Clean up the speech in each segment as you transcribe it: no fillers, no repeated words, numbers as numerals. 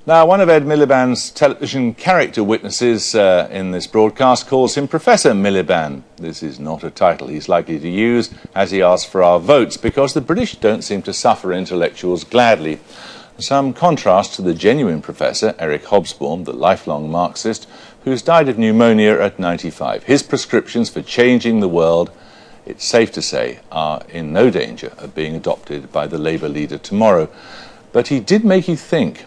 Now, one of Ed Miliband's television character witnesses in this broadcast calls him Professor Miliband. This is not a title he's likely to use as he asks for our votes, because the British don't seem to suffer intellectuals gladly. Some contrast to the genuine professor, Eric Hogsbawn, the lifelong Marxist, who's died of pneumonia at 95. His prescriptions for changing the world, it's safe to say, are in no danger of being adopted by the Labour leader tomorrow. But he did make you think.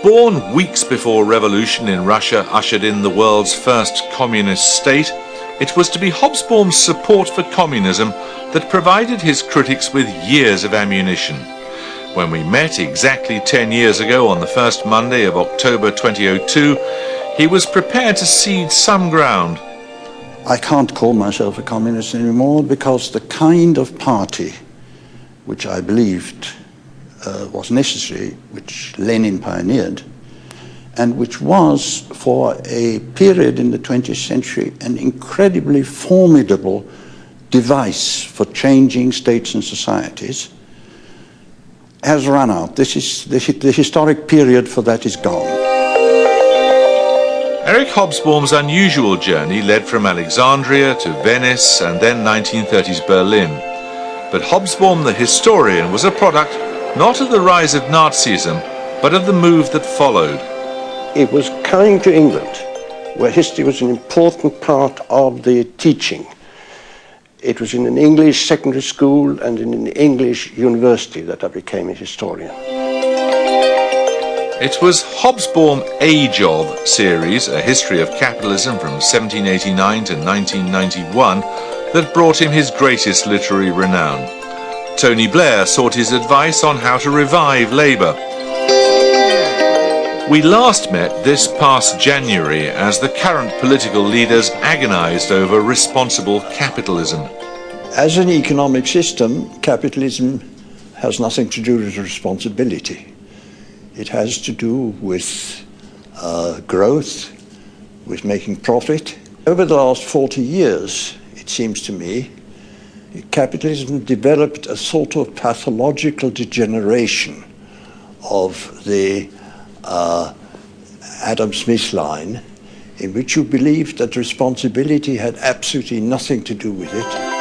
Born weeks before revolution in Russia ushered in the world's first communist state, it was to be Hobsbawm's support for communism that provided his critics with years of ammunition. When we met exactly 10 years ago on the first Monday of October 2002, he was prepared to cede some ground. I can't call myself a communist anymore, because the kind of party which I believed was necessary, which Lenin pioneered, and which was for a period in the 20th century an incredibly formidable device for changing states and societies, has run out. The historic period for that is gone. Eric Hobsbawm's unusual journey led from Alexandria to Venice and then 1930s Berlin. But Hogsbawn, the historian, was a product not of the rise of Nazism, but of the move that followed. It was coming to England, where history was an important part of the teaching. It was in an English secondary school and in an English university that I became a historian. It was Hobsbawm Age of series, a history of capitalism from 1789 to 1991, that brought him his greatest literary renown. Tony Blair sought his advice on how to revive Labour. We last met this past January as the current political leaders agonised over responsible capitalism. As an economic system, capitalism has nothing to do with responsibility. It has to do with growth, with making profit. Over the last 40 years, it seems to me, capitalism developed a sort of pathological degeneration of the Adam Smith line, in which you believed that responsibility had absolutely nothing to do with it.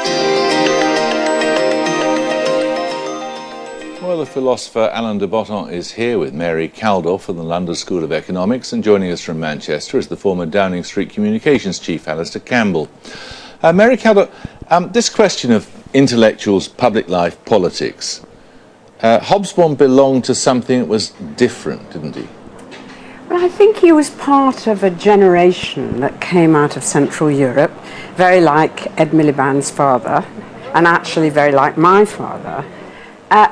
Well, the philosopher Alain de Botton is here with Mary Calder from the London School of Economics, and joining us from Manchester is the former Downing Street Communications Chief, Alistair Campbell. Mary Calder, this question of intellectuals, public life, politics, Hobsbawm belonged to something that was different, didn't he? Well, I think he was part of a generation that came out of Central Europe, very like Ed Miliband's father, and actually very like my father,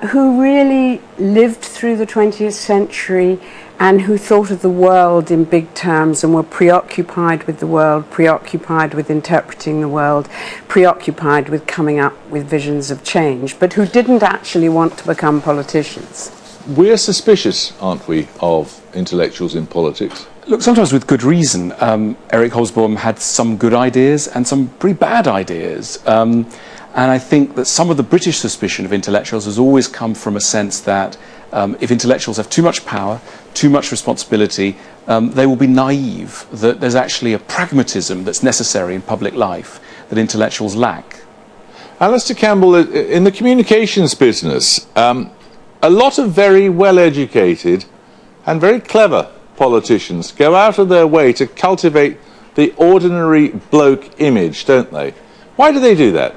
who really lived through the 20th century and who thought of the world in big terms and were preoccupied with the world, preoccupied with interpreting the world, preoccupied with coming up with visions of change, but who didn't actually want to become politicians. We're suspicious, aren't we, of intellectuals in politics? Look, sometimes with good reason. Eric Hogsbawn had some good ideas and some pretty bad ideas. And I think that some of the British suspicion of intellectuals has always come from a sense that if intellectuals have too much power, too much responsibility, they will be naive, that there's actually a pragmatism that's necessary in public life that intellectuals lack. Alistair Campbell, in the communications business, a lot of very well-educated and very clever politicians go out of their way to cultivate the ordinary bloke image, don't they? Why do they do that?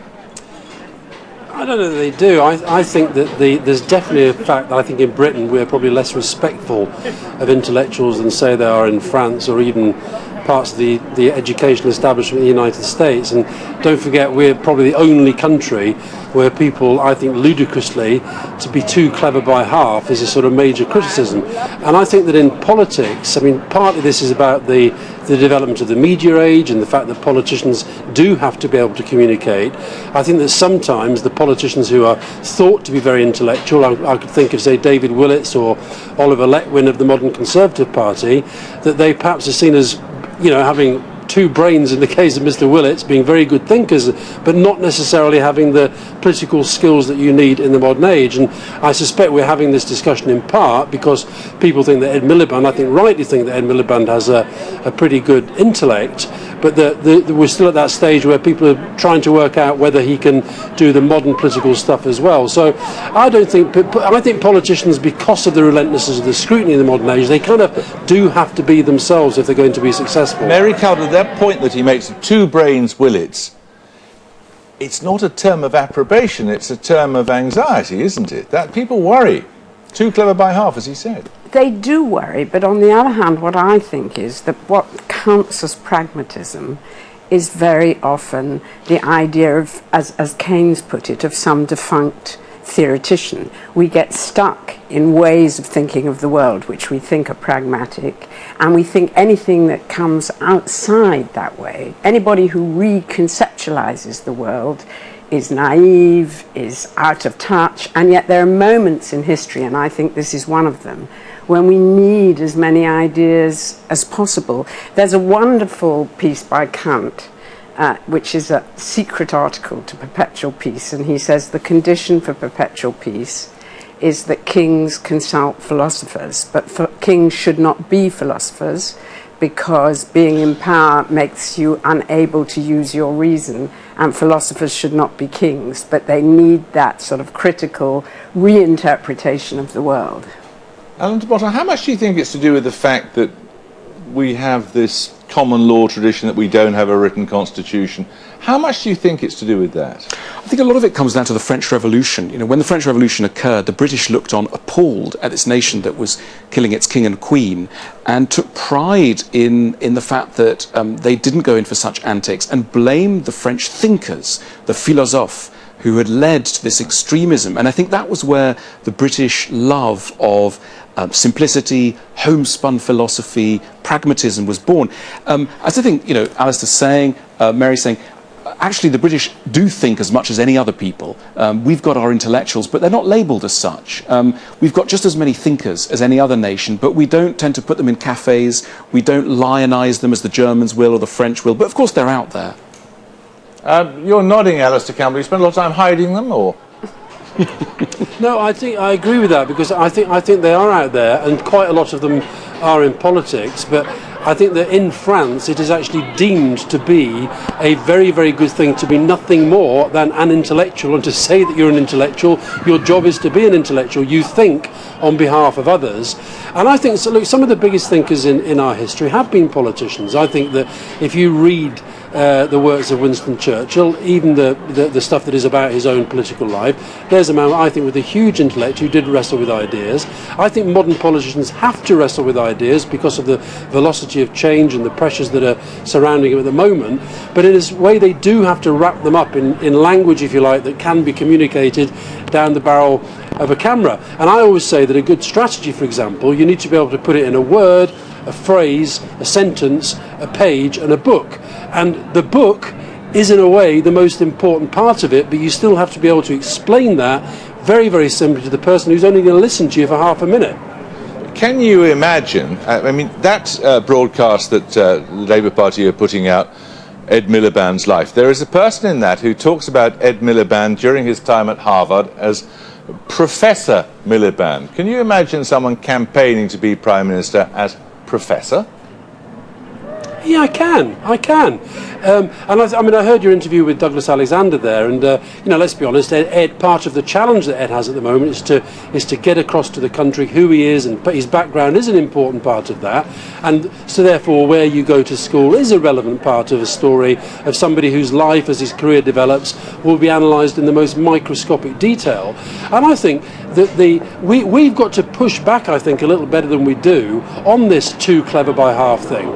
I don't know that they do. I think that there's definitely a fact that I think in Britain we're probably less respectful of intellectuals than, say, they are in France or even parts of the educational establishment in the United States. And don't forget, we're probably the only country where people, I think ludicrously, to be too clever by half is a sort of major criticism. And I think that in politics, I mean, partly this is about the development of the media age and the fact that politicians do have to be able to communicate. I think that sometimes the politicians who are thought to be very intellectual, I could think of, say, David Willits or Oliver Letwin of the modern Conservative Party, that they perhaps are seen as, you know, having two brains in the case of Mr. Willits, being very good thinkers, but not necessarily having the political skills that you need in the modern age. And I suspect we're having this discussion in part because people think that Ed Miliband, I think rightly think that Ed Miliband has a pretty good intellect, but we're still at that stage where people are trying to work out whether he can do the modern political stuff as well. So I think politicians, because of the relentlessness of the scrutiny in the modern age, they kind of do have to be themselves if they're going to be successful. Mary Calder, that point that he makes of two brains Willits, it's not a term of approbation, it's a term of anxiety, isn't it? That people worry. Too clever by half, as he said. They do worry, but on the other hand, what I think is that what counts as pragmatism is very often the idea of, as Keynes put it, of some defunct theoretician. We get stuck in ways of thinking of the world which we think are pragmatic, and we think anything that comes outside that way, anybody who reconceptualizes the world, is naive, is out of touch, and yet there are moments in history, and I think this is one of them, when we need as many ideas as possible. There's a wonderful piece by Kant, which is a secret article to perpetual peace, and he says the condition for perpetual peace is that kings consult philosophers, but kings should not be philosophers, because being in power makes you unable to use your reason, and philosophers should not be kings, but they need that sort of critical reinterpretation of the world. Alan de Botton, how much do you think it's to do with the fact that we have this common law tradition, that we don't have a written constitution? How much do you think it's to do with that? I think a lot of it comes down to the French Revolution. You know, when the French Revolution occurred, the British looked on appalled at this nation that was killing its king and queen, and took pride in the fact that they didn't go in for such antics, and blamed the French thinkers, the philosophes, who had led to this extremism. And I think that was where the British love of simplicity, homespun philosophy, pragmatism was born. As I think, you know, Alistair's saying, Mary's saying, actually the British do think as much as any other people. We've got our intellectuals, but they're not labelled as such. We've got just as many thinkers as any other nation, but we don't tend to put them in cafes. We don't lionise them as the Germans will or the French will, but of course they're out there. You're nodding, Alistair Campbell. You spend a lot of time hiding them, or? No, I think I agree with that, because I think they are out there, and quite a lot of them are in politics. But I think that in France it is actually deemed to be a very, very good thing to be nothing more than an intellectual, and to say that you're an intellectual, your job is to be an intellectual. You think on behalf of others. And I think, so look, some of the biggest thinkers in our history have been politicians. I think that if you read the works of Winston Churchill, even the stuff that is about his own political life, there's a man, I think, with a huge intellect who did wrestle with ideas. I think modern politicians have to wrestle with ideas because of the velocity of change and the pressures that are surrounding them at the moment, but in a way they do have to wrap them up in language, if you like, that can be communicated down the barrel of a camera. And I always say that a good strategy, for example, you need to be able to put it in a word, a phrase, a sentence, a page, and a book. And the book is, in a way, the most important part of it, but you still have to be able to explain that very, very simply to the person who's only going to listen to you for half a minute. Can you imagine, I mean, that broadcast that the Labour Party are putting out, Ed Miliband's life, there is a person in that who talks about Ed Miliband during his time at Harvard as Professor Miliband. Can you imagine someone campaigning to be Prime Minister as Professor? Yeah, I can. And I mean, I heard your interview with Douglas Alexander there, and you know, let's be honest, Ed, part of the challenge that Ed has at the moment is to get across to the country who he is, and his background is an important part of that, and so therefore where you go to school is a relevant part of a story of somebody whose life, as his career develops, will be analysed in the most microscopic detail. And I think that we've got to push back, I think, a little better than we do on this too clever by half thing.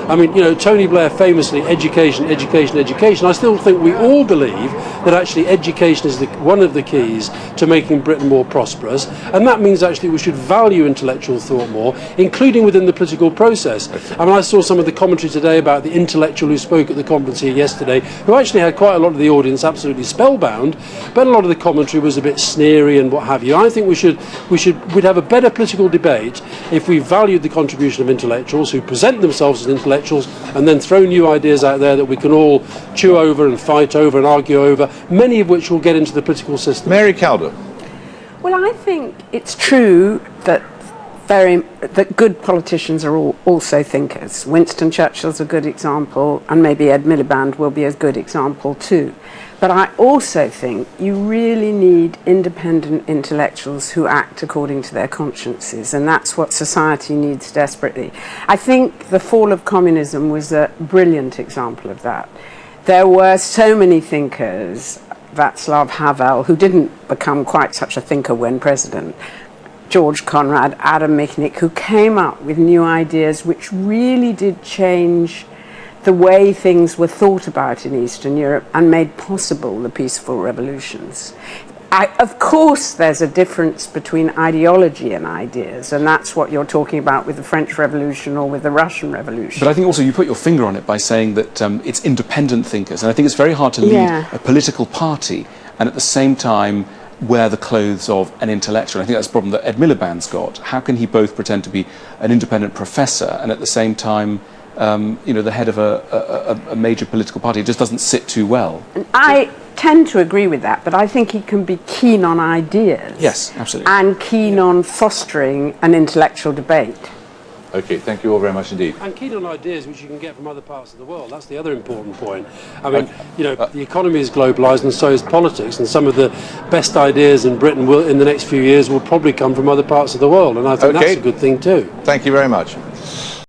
I mean, you know, Tony Blair famously, education, education, education. I still think we all believe that actually education is one of the keys to making Britain more prosperous, and that means actually we should value intellectual thought more, including within the political process. I mean, I saw some of the commentary today about the intellectual who spoke at the conference here yesterday, who actually had quite a lot of the audience absolutely spellbound, but a lot of the commentary was a bit sneery and what have you. I think we'd have a better political debate if we valued the contribution of intellectuals who present themselves as intellectuals intellectuals and then throw new ideas out there that we can all chew over and fight over and argue over, many of which will get into the political system. Mary Calder. Well, I think it's true that good politicians are also thinkers. Winston Churchill's a good example, and maybe Ed Miliband will be a good example too. But I also think you really need independent intellectuals who act according to their consciences, and that's what society needs desperately. I think the fall of communism was a brilliant example of that. There were so many thinkers, Václav Havel, who didn't become quite such a thinker when president, George Conrad, Adam Michnik, who came up with new ideas which really did change the way things were thought about in Eastern Europe and made possible the peaceful revolutions. Of course, there's a difference between ideology and ideas, and that's what you're talking about with the French Revolution or with the Russian Revolution. But I think also you put your finger on it by saying that it's independent thinkers, and I think it's very hard to lead a political party and at the same time wear the clothes of an intellectual. I think that's the problem that Ed Miliband's got. How can he both pretend to be an independent professor and at the same time, the head of a major political party? It just doesn't sit too well. I tend to agree with that, but I think he can be keen on ideas. Yes, absolutely. And keen on fostering an intellectual debate. Okay, thank you all very much indeed. And keen on ideas which you can get from other parts of the world. That's the other important point. I mean, the economy is globalised and so is politics, and some of the best ideas in Britain in the next few years will probably come from other parts of the world, and I think that's a good thing too. Thank you very much.